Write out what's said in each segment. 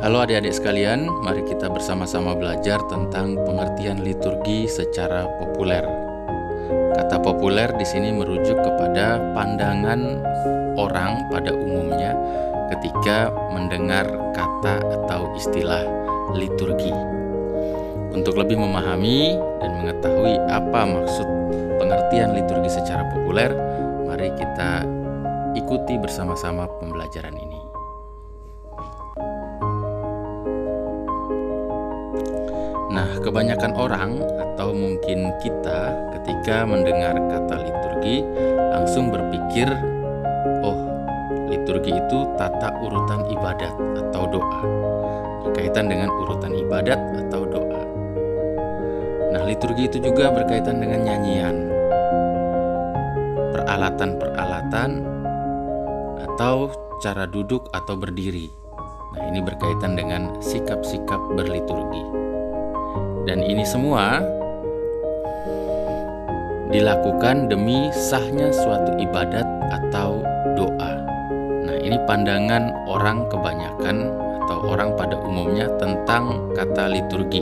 Halo adik-adik sekalian, mari kita bersama-sama belajar tentang pengertian liturgi secara populer. Kata populer di sini merujuk kepada pandangan orang pada umumnya ketika mendengar kata atau istilah liturgi. Untuk lebih memahami dan mengetahui apa maksud pengertian liturgi secara populer, mari kita ikuti bersama-sama pembelajaran ini. Nah, kebanyakan orang atau mungkin kita ketika mendengar kata liturgi langsung berpikir, oh, liturgi itu tata urutan ibadat atau doa, berkaitan dengan urutan ibadat atau doa. Nah, liturgi itu juga berkaitan dengan nyanyian, peralatan-peralatan, atau cara duduk atau berdiri. Nah, ini berkaitan dengan sikap-sikap berliturgi. Dan ini semua dilakukan demi sahnya suatu ibadat atau doa. Nah, ini pandangan orang kebanyakan atau orang pada umumnya tentang kata liturgi.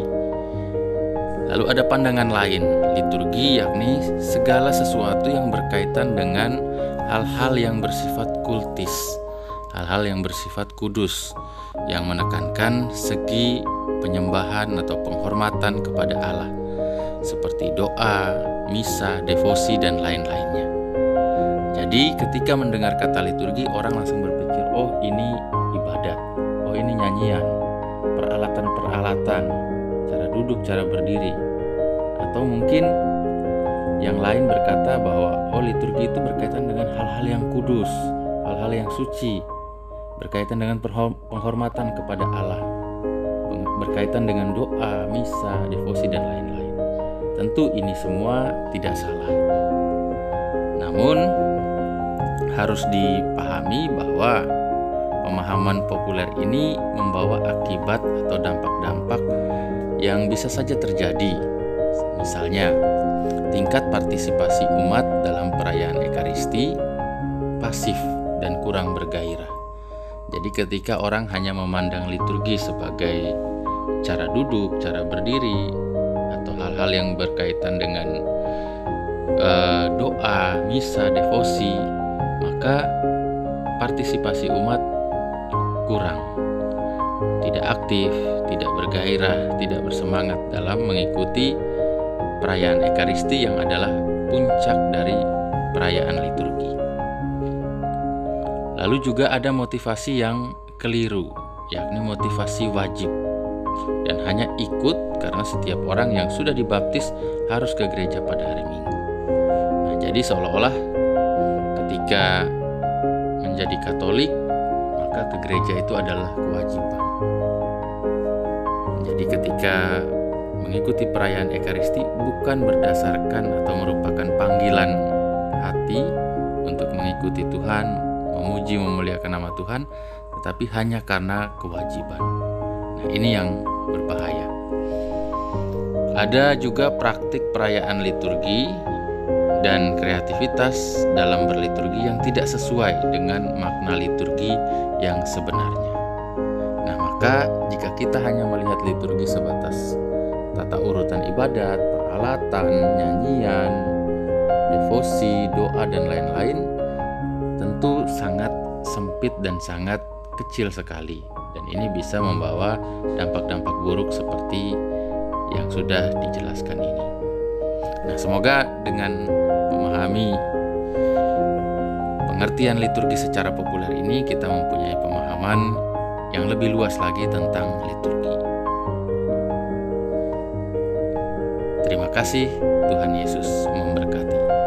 Lalu ada pandangan lain, liturgi yakni segala sesuatu yang berkaitan dengan hal-hal yang bersifat kultis, hal-hal yang bersifat kudus, yang menekankan segi penyembahan atau penghormatan kepada Allah, seperti doa, misa, devosi, dan lain-lainnya. Jadi ketika mendengar kata liturgi, orang langsung berpikir, oh ini ibadat, oh ini nyanyian, peralatan-peralatan, cara duduk, cara berdiri. Atau mungkin yang lain berkata bahwa oh liturgi itu berkaitan dengan hal-hal yang kudus, hal-hal yang suci, berkaitan dengan penghormatan kepada Allah, berkaitan dengan doa, misa, devosi, dan lain-lain. Tentu ini semua tidak salah. Namun harus dipahami bahwa pemahaman populer ini membawa akibat atau dampak-dampak yang bisa saja terjadi. Misalnya, tingkat partisipasi umat dalam perayaan Ekaristi pasif dan kurang bergairah. Jadi ketika orang hanya memandang liturgi sebagai cara duduk, cara berdiri, atau hal-hal yang berkaitan dengan doa, misa, devosi, maka partisipasi umat kurang, tidak aktif, tidak bergairah, tidak bersemangat dalam mengikuti perayaan Ekaristi yang adalah puncak dari perayaan liturgi. Lalu juga ada motivasi yang keliru, yakni motivasi wajib, dan hanya ikut karena setiap orang yang sudah dibaptis harus ke gereja pada hari Minggu. Nah, jadi seolah-olah ketika menjadi Katolik, maka ke gereja itu adalah kewajiban. Jadi ketika mengikuti perayaan Ekaristi bukan berdasarkan atau merupakan panggilan hati untuk mengikuti Tuhan, memuji, memuliakan nama Tuhan, tetapi hanya karena kewajiban. Nah, ini yang berbahaya. Ada juga praktik perayaan liturgi dan kreativitas dalam berliturgi yang tidak sesuai dengan makna liturgi yang sebenarnya. Nah, maka jika kita hanya melihat liturgi sebatas tata urutan ibadat, peralatan, nyanyian, devosi, doa, dan lain-lain, tentu sangat sempit dan sangat kecil sekali, dan ini bisa membawa dampak-dampak buruk seperti yang sudah dijelaskan ini. Nah, semoga dengan memahami pengertian liturgi secara populer ini kita mempunyai pemahaman yang lebih luas lagi tentang liturgi. Terima kasih, Tuhan Yesus memberkati.